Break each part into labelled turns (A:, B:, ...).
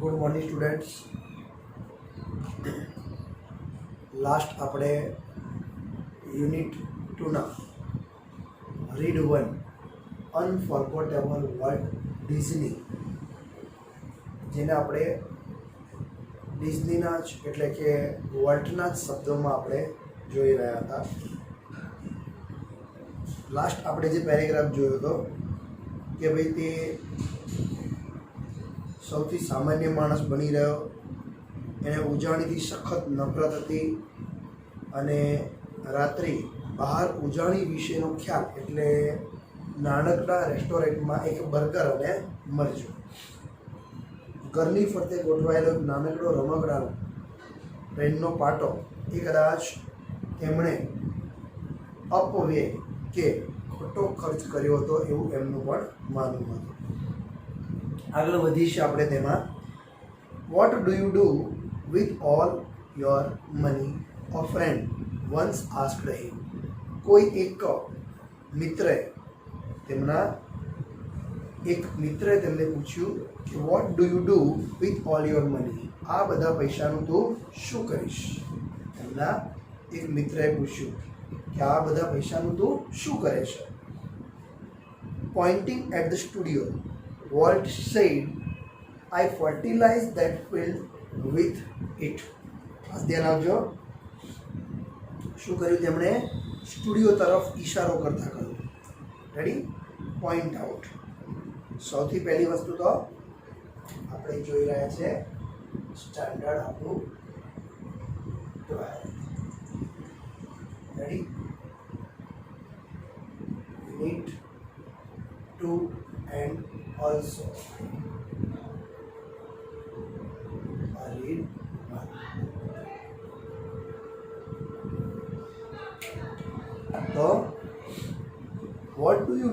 A: Good morning students. Last આપણે unit 2ના read 1 અનફોરગોટેબલ word Disney, જેને આપણે ડિઝનીના જ એટલે કે વોલ્ટના જ શબ્દોમાં આપણે જોઈ રહ્યા હતા. લાસ્ટ આપણે જે પેરેગ્રાફ જોયો હતો કે ભાઈ તે સૌથી સામાન્ય માણસ બની રહ્યો, એને ઉજાણીથી સખત નફરત હતી અને રાત્રિ બહાર ઉજાણી વિશેનો ખ્યાલ એટલે નાનકડા રેસ્ટોરન્ટમાં એક બર્ગર અને મરચું, ઘરની ફરતે ગોઠવાયેલો નાનકડો રમકડાનો ટ્રેનનો પાટો એ કદાચ તેમણે અપવ્યય કે ખોટો ખર્ચ કર્યો હતો એવું એમનું પણ માનવું હતું. આગળ વધીશું આપણે તેમાં. What do you do with all your money? A friend once asked him. કોઈ એક મિત્રે તેમને પૂછ્યું કે what do you do with all your money? આ બધા પૈસાનું તું શું કરીશ? એમના એક મિત્રએ પૂછ્યું કે આ બધા પૈસાનું તું શું કરે છે? Pointing at the studio, Walt said, I fertilize that field with it. ખાસ ધ્યાન આપજો. શું કર્યું તેમણે? સ્ટુડિયો તરફ ઈશારો કરતા કહ્યું. રેડી? Point out. સૌથી પહેલી વસ્તુ તો આપણે જોઈ રહ્યા છે સ્ટાન્ડર્ડ આપણું 12. Ready? Unit 2 and also read 1. So what do you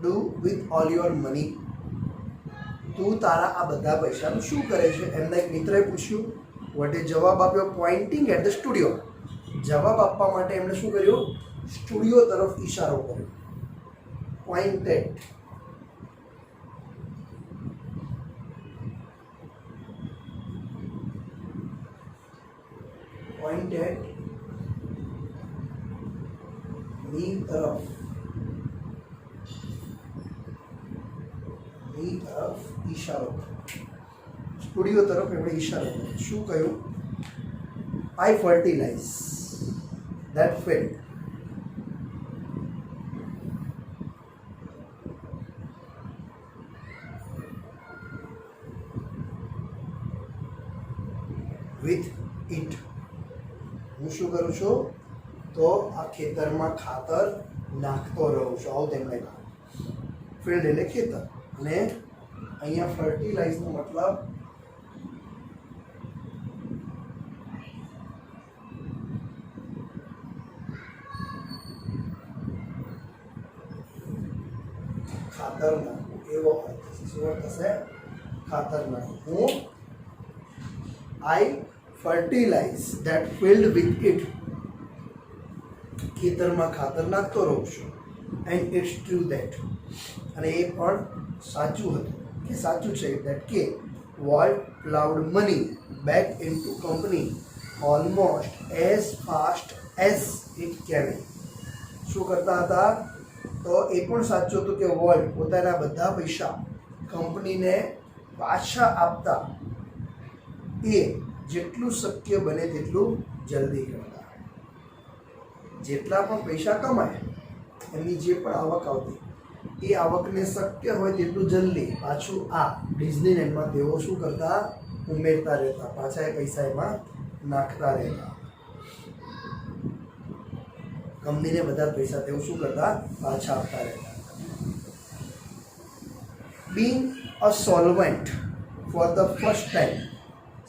A: do with all your money? તું તારા આ બધા પૈસાનું શું કરે છે? એમના એક મિત્રએ પૂછ્યું. વટે જવાબ આપ્યો પોઇન્ટિંગ એટ ધ સ્ટુડિયો. જવાબ આપવા માટે એમણે શું કર્યું? સ્ટુડિયો તરફ ઈશારો કર્યો. પોઇન્ટેડ. Pointed ની તરફ ઈશારો, સ્ટુડિયો તરફ એમણે ઈશારો કર્યો. શું કહ્યું? I fertilize that field with it. હું શું કરું છું? તો આ ખેતરમાં ખાતર નાખતો રહું છું. આવું તેમણે કહ્યું. ફિલ્ડ એટલે ખેતર, અને અહીંયા ફર્ટિલાઇઝનો મતલબ ખાતર નાખવું એવો અર્થ થશે. શું અર્થ થશે? ખાતર નાખવું. હું I fertilize that field with it. ખેતરમાં ખાતર નાખતો રહું છું. And it's true that. અને એ પણ સાચું હતું કે સાચું છે ધેટ કે Walt plowed money back into company almost as fast as it can. શું કરતા હતા? તો એ પણ સાચું હતું કે વોલ્ટ પોતાના બધા પૈસા કંપનીને પાછા આપતા એ જેટલું શક્ય બને તેટલું જલ્દી કરતા. જેટલા પણ પૈસા કમાય, એમની જે પણ આવક આવતી, એ આવકને શક્ય હોય તેટલું જલ્દી પાછું આ ડિઝનીલેન્ડમાં તેઓ શું કરતા? ઉમેરતા રહેતા, પાછા એ પૈસા એમાં નાખતા રહેતા. કંપનીને બધા પૈસા તેઓ શું કરતા? પાછા આપતા રહેતા. Being a solvent for the first time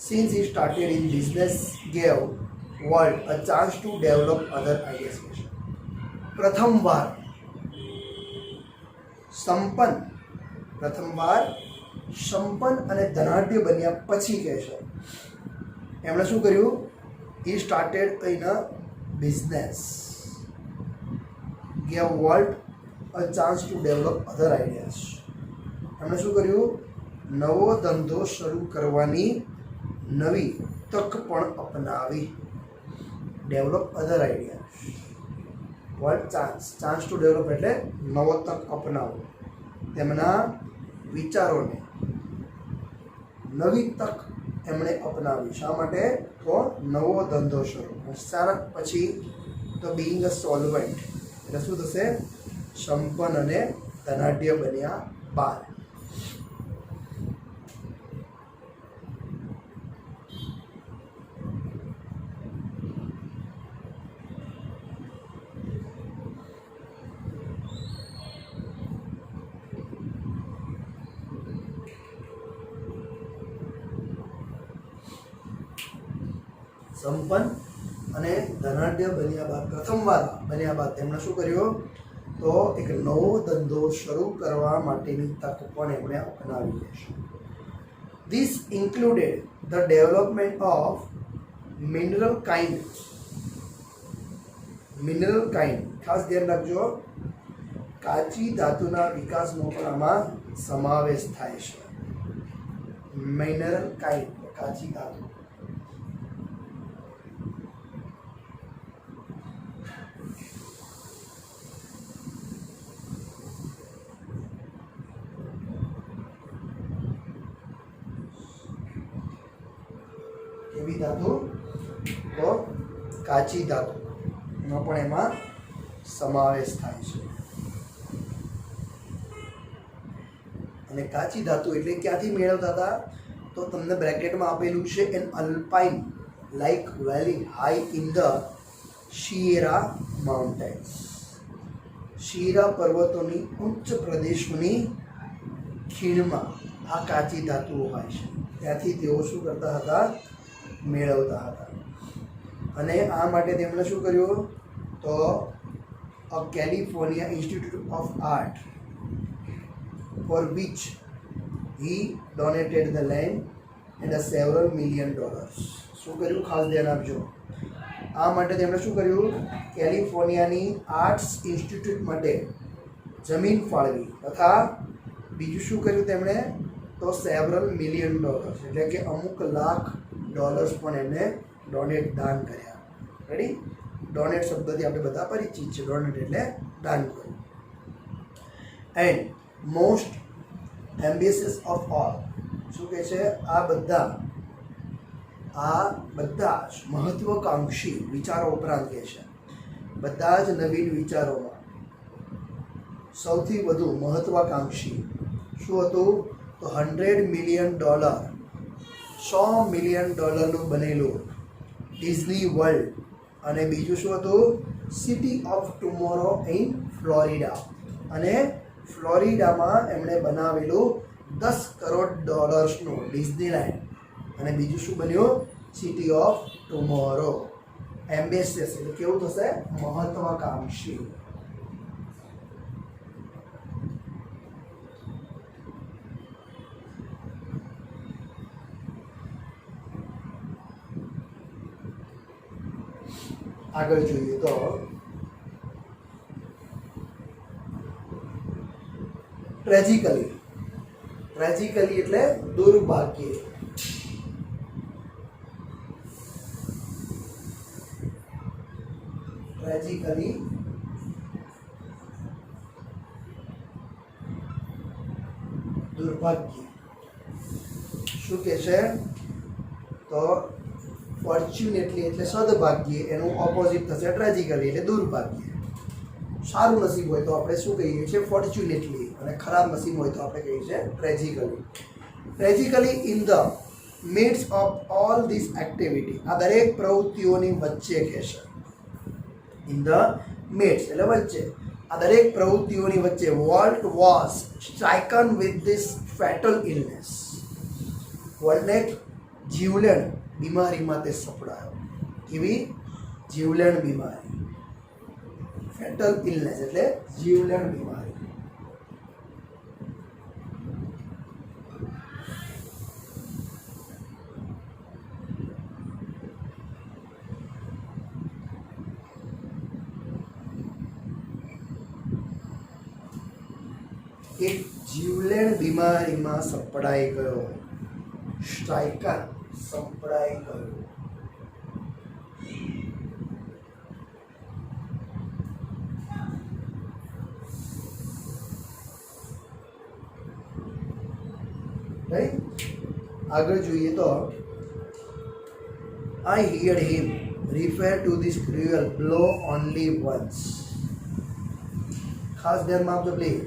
A: since he started in business gave Walt a chance to develop other ideas. પ્રથમવાર સંપન્ન અને ધનાઢ્ય બન્યા પછી કહે છે એમણે શું કર્યું? he started in a business gave Walt a chance to develop other ideas. એમણે શું કર્યું? નવો ધંધો શરૂ કરવાની નવી તક પણ અપનાવી. Develop other idea. What chance? Chance to develop એટલે નવો તક અપનાવો. તેમના વિચારોને નવી તક એમણે અપનાવી. શા માટે? તો નવો ધંધો શરૂ. શાના પછી? તો બીઈંગ અ સોલ્વન્ટ એટલે શું થશે? સંપન્ન અને ધનાઢ્ય બન્યા બાદ. સંપન્ન અને ધનાઢ્ય બન્યા બાદ, પ્રથમવાર બન્યા બાદ તેમણે શું કર્યું? તો એક નવો ધંધો શરૂ કરવા માટેની તક પણ એમણે અપનાવી લેશે. This included the development of mineral kind. Mineral kind ખાસ ધ્યાન રાખજો, કાચી ધાતુના વિકાસનો પણ આમાં સમાવેશ થાય છે. મિનરલ કાઇન્ડ કાચી ધાતુ. કેવી ધાતુ? તો કાચી ધાતુ નો પણ એમાં સમાવેશ થાય છે. અને કાચી ધાતુ એટલે ક્યાંથી મેળવતા હતા? તો તમને બ્રેકેટમાં આપેલું છે an alpine like valley high in the Sierra mountains. Sierra પર્વતોની ઉચ્ચ પ્રદેશોની ખીણમાં આ કાચી ધાતુઓ હોય છે. ત્યાંથી તેઓ શું કરતા હતા? મેળવતા હતા. અને આ માટે તેમણે શું કર્યું? તો a California Institute of Art for which he donated the land and several million dollars. શું કર્યું? ખાસ ધ્યાન આપજો. આ માટે તેમણે શું કર્યું? કેલિફોર્નિયાની આર્ટ્સ ઇન્સ્ટિટ્યૂટ માટે જમીન ફાળવી તથા બીજું શું કર્યું તેમણે? તો સેવરલ મિલિયન ડોલર્સ એટલે કે અમુક લાખ ડોલર્સ પણ એમને ડોનેટ દાન કર્યા. રેડી? ડોનેટ શબ્દથી આપણે બધા પરિચિત છે. ડોનેટ એટલે દાન કરવું. And most ambitious of all. શું કહે છે? આ બધા જ મહત્વકાંક્ષી વિચારો ઉપરાંત કહે છે, બધા જ નવીન વિચારોમાં સૌથી વધુ મહત્વાકાંક્ષી શું હતું? તો $100 મિલિયન, $100 મિલિયન બનેલું ડિઝની વર્લ્ડ. અને બીજું શું હતું? City of tomorrow in Florida. અને ફ્લોરિડામાં એમણે બનાવેલું $10 કરોડ ડિઝનીલેન્ડ. અને બીજું શું બન્યું? City of tomorrow. એમ્બેસિયસ એટલે કેવું થશે? મહત્વાકાંક્ષી. આગળ જોઈએ તો ટ્રેજિકલી. ટ્રેજિકલી એટલે દુર્ભાગ્યે. ટ્રેજિકલી દુર્ભાગ્ય. શું કે છે? તો ફોર્ચ્યુનેટલી એટલે સદભાગ્ય, એનું ઓપોઝિટ થશે ટ્રેજિકલી એટલે દુર્ભાગ્ય. સારું નસીબ હોય તો આપણે શું કહીએ છીએ? ફોર્ચ્યુનેટલી. અને ખરાબ નસીબ હોય તો આપણે કહીએ છીએ tragically. Tragically in the midst of all this activity. આ દરેક પ્રવૃત્તિઓની વચ્ચે કહેશે. ઇન ધ મિડ્સ એટલે વચ્ચે. આ દરેક પ્રવૃત્તિઓની વચ્ચે Walt was stricken with this fatal illness. વોલ્ટને જીવલેણ બીમારીમાં તે સપડાયો. કેવી? જીવલેણ બીમારી. ફેટલ ઇલનેસ એટલે જીવલેણ બીમારી. એક જીવલેણ બીમારીમાં સપડાઈ ગયો. સ્ટ્રાઇકર સપડાઈ ગયો. આગળ જોઈએ તો I heard him refer to this cruel blow only once. ખાસ ધ્યાનમાં આપજો પ્લીઝ.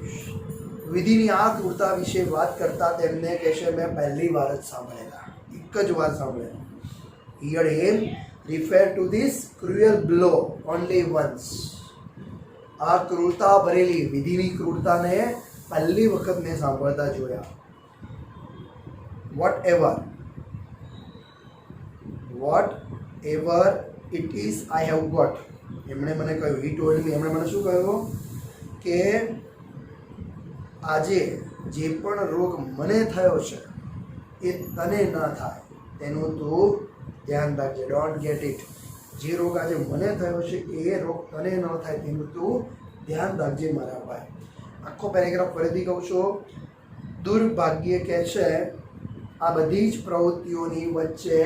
A: વિધિની આ ક્રૂરતા વિશે વાત કરતા તેમને કહેશે મેં પહેલી વાર જ સાંભળેલા, એક જ વાર સાંભળેલા. Heard him refer to this cruel blow only once. આ ક્રૂરતા ભરેલી વિધિની ક્રૂરતાને પહેલી વખત મેં સાંભળતા જોયા. whatever it is I have got. એમણે મને કહ્યું, he told me, એમણે મને શું કહ્યું કે આજે જે પણ રોગ મને થયો છે એ તને ન થાય તેનું તું ધ્યાન રાખજે. Don't get it. જે રોગ આજે મને થયો છે એ રોગ તને ન થાય તેનું તું ધ્યાન રાખજે મારા ભાઈ. આખો પેરેગ્રાફ ફરીથી કહું છું. દુર્ભાગ્ય કે છે આ બધી જ પ્રવૃત્તિઓની વચ્ચે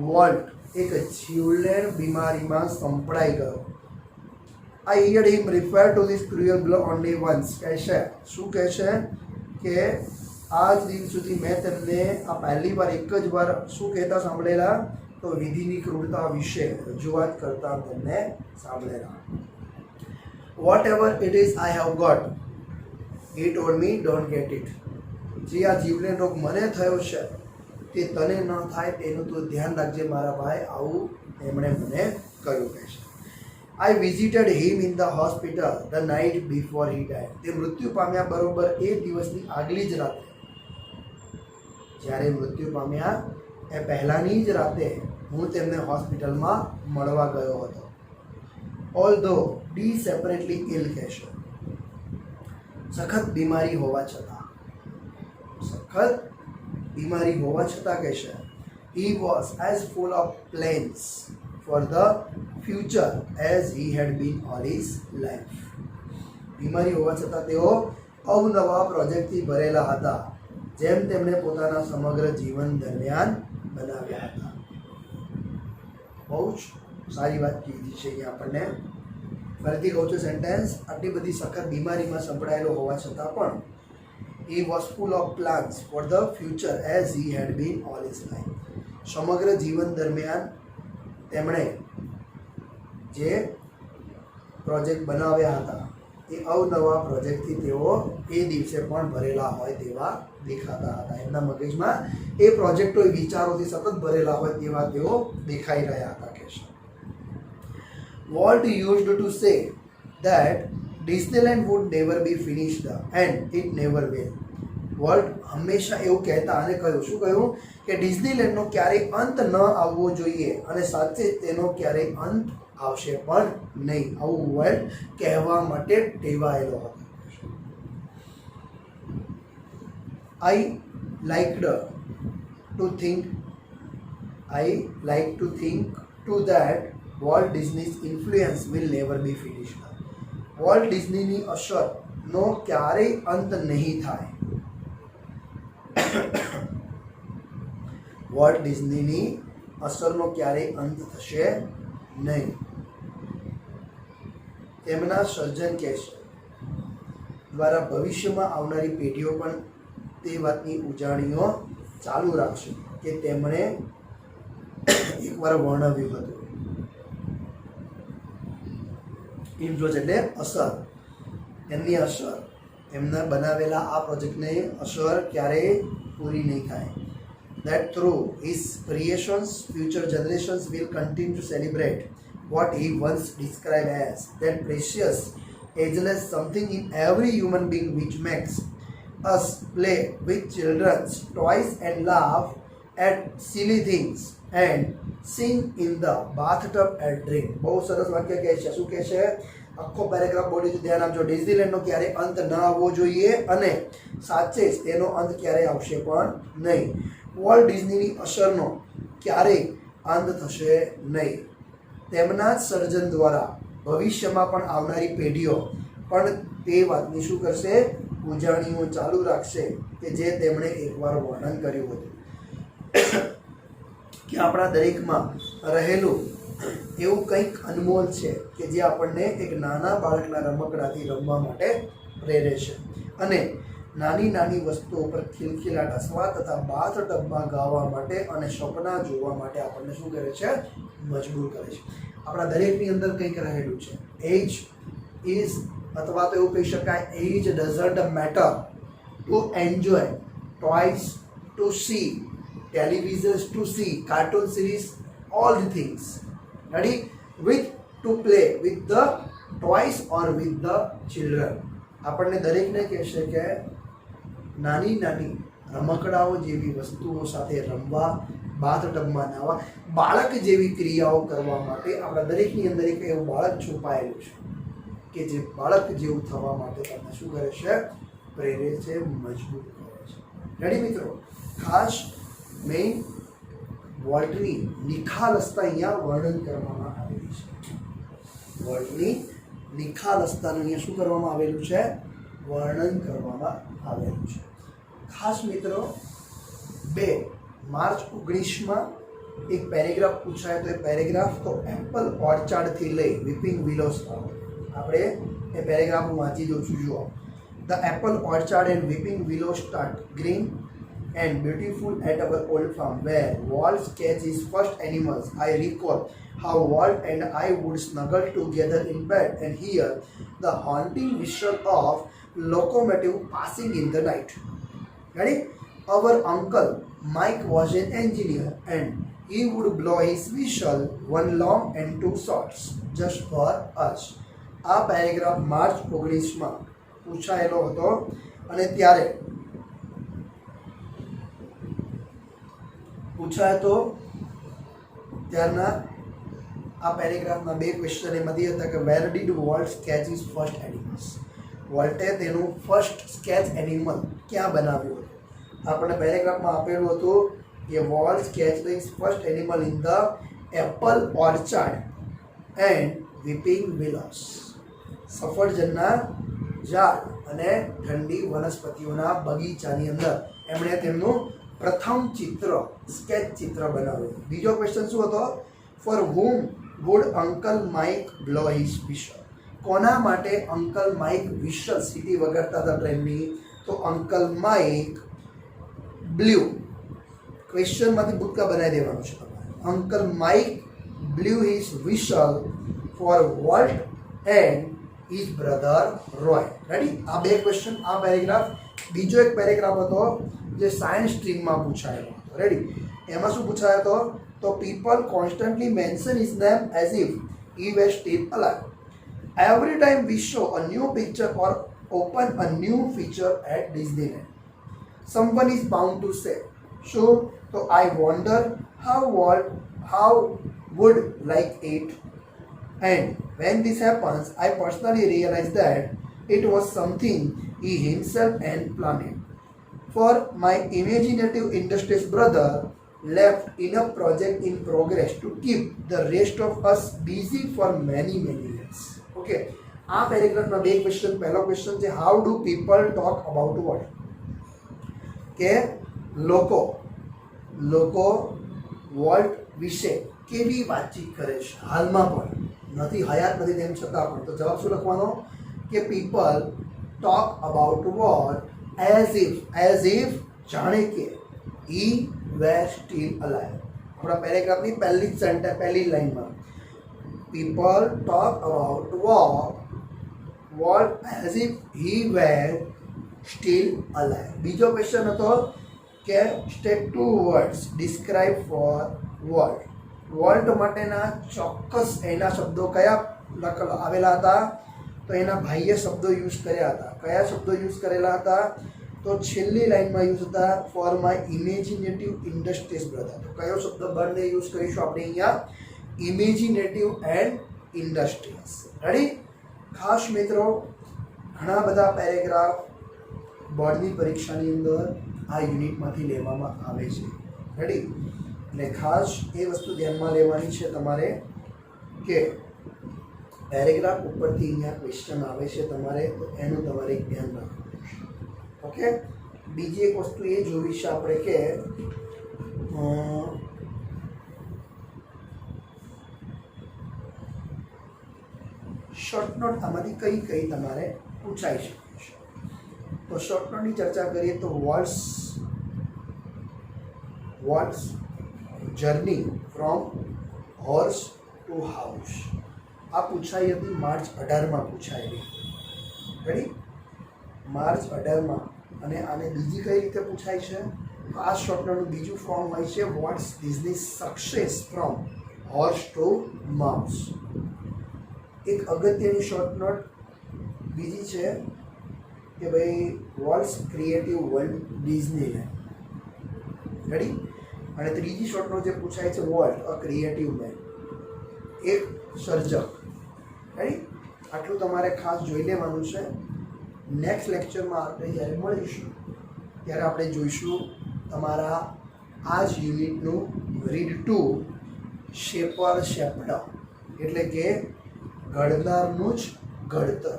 A: વોલ્ટ એક જીવલેણ બીમારીમાં સંપડાઈ ગયો. I heard him refer to this cruel blow only once. કહેશે શું કહેશે કે આજ દિન સુધી મેં તેમને આ પહેલી વાર એક જ વાર શું કહેતા સાંભળેલા તો વિધિની ક્રૂરતા વિશે રજૂઆત કરતા તેમને સાંભળેલા. whatever it is I have got, he told me, don't get it. જે આ જીવલેણ રોગ મને થયો છે તે તને ન થાય તેનું તું ધ્યાન રાખજે મારા ભાઈ. આવું એમણે મને કહ્યું. કહે છે I visited him in the hospital the night before he died. તે મૃત્યુ પામ્યા બરોબર એ દિવસની આગલી જ રાતે, જ્યારે મૃત્યુ પામ્યા એ પહેલાની જ રાતે હું તેમને હોસ્પિટલમાં મળવા ગયો હતો. although be separately ill કહેશે. સખત બીમારી હોવા છતાં કહેશે he was as full of plans for the future as he had been all his life. બીમારી હોવા છતાં તેઓ અવનવા પ્રોજેક્ટથી ભરેલા હતા જેમ તેમણે પોતાના સમગ્ર જીવન દરમિયાન બનાવ્યા હતા. બહુ જ સારી વાત કીધી છે અહીંયા આપણને. ફરીથી કહું છું સેન્ટેન્સ. આટલી બધી સખત બીમારીમાં સંભળાયેલો હોવા છતાં પણ he was full of plans for the future as he had been all his life. સમગ્ર જીવન દરમિયાન તેમણે જે પ્રોજેક્ટ બનાવ્યા હતા એ અવનવા પ્રોજેક્ટથી તેઓ એ દિવસે પણ ભરેલા હોય તેવા દેખાતા હતા. એમના મગજમાં એ પ્રોજેક્ટો વિચારોથી સતત ભરેલા હોય તેવા તેઓ દેખાઈ રહ્યા હતા. કે છે Walt used to say that Disneyland would never be finished and it never will. Volt હંમેશા એવું કહેતા અને કહ્યું, શું કહ્યું કે ડિઝનીલેન્ડનો ક્યારેય અંત ન આવવો જોઈએ અને સાચે તેનો ક્યારેય અંત આવશે પણ નહીં. આવું વોલ્ટ કહેવા માટે ટેવાયેલો હતો. I like to think to that Walt Disney's influence will never be finished. Walt ડિઝનીની અસરનો ક્યારેય અંત નહીં થાય. વોલ્ટ ડિઝનીની અસરનો ક્યારેય અંત થશે નહીં. તેમના સર્જન કહેશે દ્વારા ભવિષ્યમાં આવનારી પેઢીઓ પણ તે વાતની ઉજાણીઓ ચાલુ રાખશે કે તેમણે એકવાર વર્ણવ્યું હતું. ઇન્ફ્લુઅન્સ એટલે અસર. એમની અસર, એમના બનાવેલા આ પ્રોજેક્ટને અસર ક્યારેય પૂરી નહીં થાય. That through his creations, future generations will continue to celebrate what he once described as that precious, ageless something in every human being which makes us play with children's toys and laugh at silly things and sing in the bathtub and drink. બહુ સરસ વાક્ય કહે છે. શું કહે છે? આખો paragraph બોલી તો ધ્યાન આપજો. ડિઝનીલેન્ડનો ક્યારેય અંત ન આવવો જોઈએ અને સાચે જ તેનો અંત ક્યારેય આવશે પણ નહીં. વોલ્ટ ડિઝનીની અસરનો ક્યારેય અંત થશે નહીં. તેમના જ સર્જન દ્વારા ભવિષ્યમાં પણ આવનારી પેઢીઓ પણ તે વાતની શું કરશે? ઉજાણીઓ ચાલુ રાખશે કે જે તેમણે એકવાર વર્ણન કર્યું હતું કે આપણા દરેકમાં રહેલું એવું કંઈક અનમોલ છે કે જે આપણને એક નાના બાળકના રમકડાથી રમવા માટે પ્રેરે છે અને નાની નાની વસ્તુઓ પર ખિલખિલાટ હસવા તથા બાથ ટબમાં ગાવા માટે અને સપના જોવા માટે આપણને શું કરે છે? મજબૂર કરે છે. આપણા દરેકની અંદર કંઈક રહેલું છે. એજ ઇઝ, અથવા તો એવું કહી શકાય, age doesn't matter to enjoy toys, to see televisions, to see cartoon series, all the things, ready, with to play with the toys or with the children. આપણને દરેકને કહેશે કે નાની નાની રમકડાઓ જેવી વસ્તુઓ સાથે રમવા, બાથ ટબમાં નાવા, બાળક જેવી ક્રિયાઓ કરવા માટે આપણા દરેકની અંદર એક એવું બાળક છુપાયેલું છે કે જે બાળક જેવું થવા માટે તમને શું કરે છે? પ્રેરે છે, મજબૂર કરે છે. રેડી મિત્રો? ખાસ મેઇન વોલ્ટની નિખાલસતા અહીંયા વર્ણન કરવામાં આવેલી છે. વોલ્ટની નિખાલસતાનું અહીંયા શું કરવામાં આવેલું છે? વર્ણન કરવામાં આવેલું છે. ખાસ મિત્રો 2 માર્ચ 19માં એક પેરેગ્રાફ પૂછાય તો એ પેરેગ્રાફ તો એપલ ઓર્ચાર્ડથી લઈ વિપિંગ વિલોસ. આપણે એ પેરેગ્રાફ હું વાંચી દઉં છું. જુઓ. The apple orchard and whipping willow start green and beautiful at our old farm where Walt sketched his first animals. I recall how Walt and I would snuggle together in bed and hear the haunting whistle of locomotive passing in the night. Ready? Our uncle Mike was an engineer and he would blow his whistle, one long and 2 shorts, just for us. આ paragraph March 19માં પૂછાયેલો હતો અને ત્યારે પૂછાય તો ત્યારના આ પેરેગ્રાફના 2 question એમાંથી હતા કે where did Walt sketch his first animals? વોલ્ટે તેનું ફર્સ્ટ સ્કેચ એનિમલ ક્યાં બનાવ્યું હતું? આપણને પેરેગ્રાફમાં આપેલું હતું કે Walt sketch his first animal in the apple orchard and weeping willows. સફરજનના ઝાડ અને ઠંડી વનસ્પતિઓના બગીચાની અંદર એમણે તેમનું પ્રથમ ચિત્ર, સ્કેચ ચિત્ર બનાવ્યું. બીજો ક્વેશ્ચન શું હતો? For whom would uncle Mike blow his whistle? કોના માટે અંકલ માઇક વિશલ સીટી વગાડતા હતા ટ્રેનની? તો અંકલ માઇક બ્લ્યુ. ક્વેશ્ચનમાંથી ભૂતકા બનાવી દેવાનું છે તમારે. Uncle Mike blew his whistle for Walt and his brother Roy. Ready? આ 2 ક્વેશ્ચન આ પેરેગ્રાફ. બીજો એક પેરેગ્રાફ હતો જે સાયન્સ સ્ટ્રીમમાં પૂછાયેલો હતો. રેડી? એમાં શું પૂછાયો હતો? તો people constantly mention his name as if he were still alive. Every time we show a new picture or open a new feature at Disneyland. Someone is bound to say. શું? તો I wonder how would like it. And when this happens, I personally realize that it was something he himself and planned. For my imaginative industrious brother left enough project in progress to keep the rest of us busy for many years. Okay. આ પેરેગ્રાફના 2 question. પહેલો question છે how do people talk about vote? કે લોકો volt વિશે કેવી વાતચીત કરે છે હાલમાં પણ? નથી, હયાત નથી તેમ છતાં પણ. તો જવાબ શું લખવાનો? કે people talk about vote as if જાણે કે he were still alive. આપણા પેરેગ્રાફની પહેલી લાઈનમાં people talk about what as if he were still alive. બીજો ક્વેશ્ચન હતો કે state 2 words describe for Walt. Volt માટેના ચોક્કસ એના શબ્દો કયા આવેલા હતા? તો એના બાહ્ય શબ્દો યુઝ કર્યા હતા. કયા શબ્દો યુઝ કરેલા હતા? તો છેલ્લી લાઈનમાં યુઝ હતા for my imaginative industries brother. તો કયો શબ્દ બંને યુઝ કરીશું આપણે અહીંયા? Imaginative and industries. રેડી? ખાસ મિત્રો ઘણા બધા પેરેગ્રાફ બોર્ડની પરીક્ષાની અંદર આ યુનિટમાંથી લેવામાં આવે છે. રેડી? એટલે ખાસ એ વસ્તુ ધ્યાનમાં લેવાની છે તમારે કે પેરેગ્રાફ ઉપરથી અહીંયા ક્વેશ્ચન આવે છે તમારે, તો એનું તમારે ધ્યાન રાખવું. ઓકે. બીજી એક વસ્તુ એ જોવી છે આપણે કે શોર્ટ નોટ આમાંથી કઈ કઈ તમારે પૂછાઈ શકે છે. તો શોર્ટ નોટની ચર્ચા કરીએ તો what's journey from horse to house, આ પૂછાઈ હતી માર્ચ 18માં પૂછાયેલી. રેડી? માર્ચ 18માં. અને આને બીજી કઈ રીતે પૂછાય છે? આ શોર્ટ નોટનું બીજું ફોર્મ હોય છે what's business success from horse to mouse. એક અગત્યની શોર્ટ નોટ બીજી છે કે ભાઈ what's creative world Disneyland. Ready? અને ત્રીજી શોર્ટ નોટ જે પૂછાય છે વોલ્ટ અ ક્રિએટિવ મેન, એક સર્જક. રેડી? આટલું તમારે ખાસ જોઈ લેવાનું છે. નેક્સ્ટ લેક્ચરમાં આપણે જ્યારે મળીશું ત્યારે આપણે જોઈશું તમારા આ જ યુનિટનું રીડ 2 શેપર શેપડ, એટલે કે ઘડનારનું જ ઘડતર,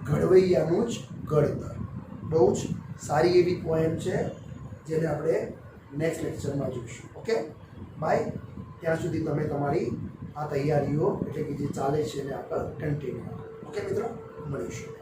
A: ઘડવૈયાનું જ ઘડતર. બહુ જ સારી એવી પોએમ છે જેને આપણે નેક્સ્ટ લેક્ચરમાં જોઈશું. Okay bye. ત્યાં સુધી તમે તમારી આ તૈયારીઓ એટલે કે જે ચાલે છે એને આગળ કન્ટિન્યુ કરો. ઓકે મિત્રો, મળીશું.